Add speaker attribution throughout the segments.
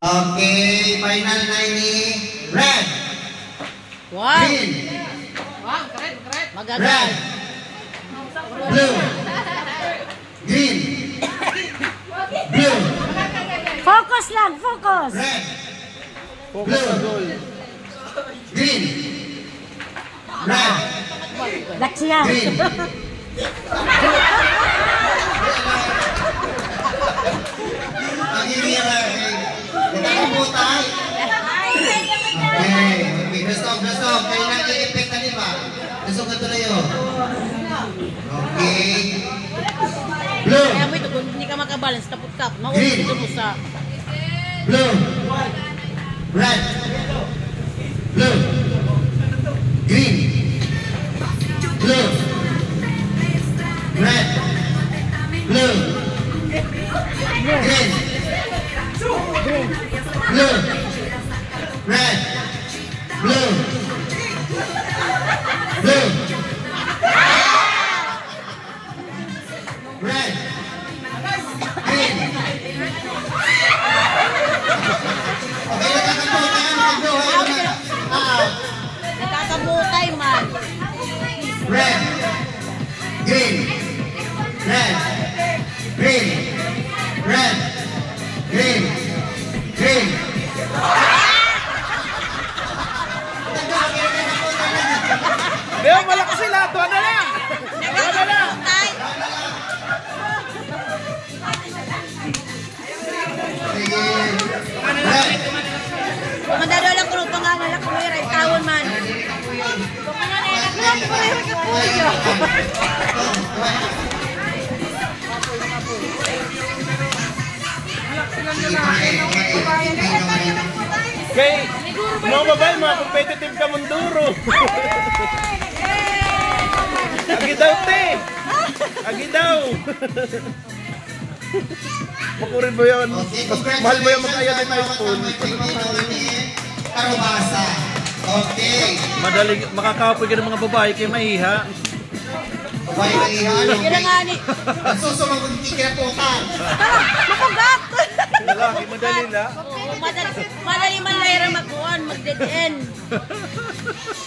Speaker 1: Okay, final na ini. Red.
Speaker 2: Wow.
Speaker 1: Green.
Speaker 2: Wow, correct. Magagal.
Speaker 1: Red. Blue. Green. Blue.
Speaker 3: Focus lang, focus.
Speaker 1: Red. Blue. Green. Red.
Speaker 3: Laksiyan.
Speaker 1: Green. Okay, gusto. Kayo na i-effect na diba? Gusto ka tuloy yun. Okay. Blue.
Speaker 2: Kaya mo ito, kung hindi ka makabalance, kaput-kap.
Speaker 1: Green.
Speaker 2: Ito mo sa...
Speaker 1: Blue. Red. Blue. Green. Blue. Red. Blue. Green. Blue. Red. Blue. Blue. Red. Green. Okay,
Speaker 2: Nagkakamutay man.
Speaker 1: Red. Green. Red. Green. Red. Green. Green.
Speaker 4: Leo, malakas sila. Tuwa na lang.
Speaker 2: Nagkakamutay.
Speaker 1: Red.
Speaker 2: Kumandado lang kung pangalan lang kung mayroon. Tawon man.
Speaker 4: Kay, mga babae, mga competitive ka munduro. Agi daw, te. Agi daw. Makurin mo yun. Mahal mo yung mag-ayat ng iPhone.
Speaker 1: Karubasa. Okay.
Speaker 4: Madaling makakapoy ka ng mga babae kay mahiha.
Speaker 1: Babae ng ihaan.
Speaker 2: Yun ang nga ni.
Speaker 1: Susumagot hindi kinaputan.
Speaker 2: Makugat.
Speaker 4: Lalaki, madali na.
Speaker 2: Oo, madali man layra mag-uwan, mag-dead-end.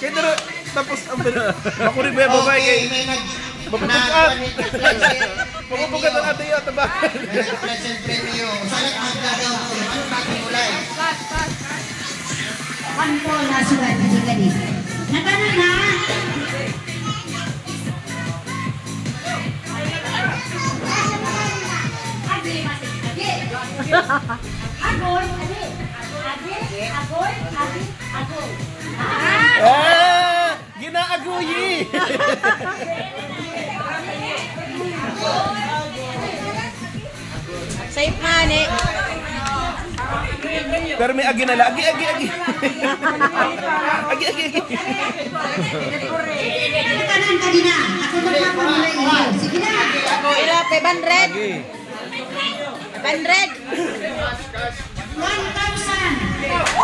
Speaker 4: Kaya na, tapos ang makurin mo yung babae kay
Speaker 1: Okay, may
Speaker 4: mapupugat. Mapupugat ang ate yata ba?
Speaker 1: present premium. Saan ang gagawin ko? Ano natin ulay?
Speaker 3: One po na sulat kasi ganit. Nagano na?
Speaker 4: Ah! Ginaaguyi!
Speaker 2: Safe nga ni.
Speaker 4: Pero may agi nala. Agi. Agi.
Speaker 3: Kanan ka din na. Ako magpapamulay iyo. Sige na.
Speaker 2: Ira, 500. 500.
Speaker 3: 1,000.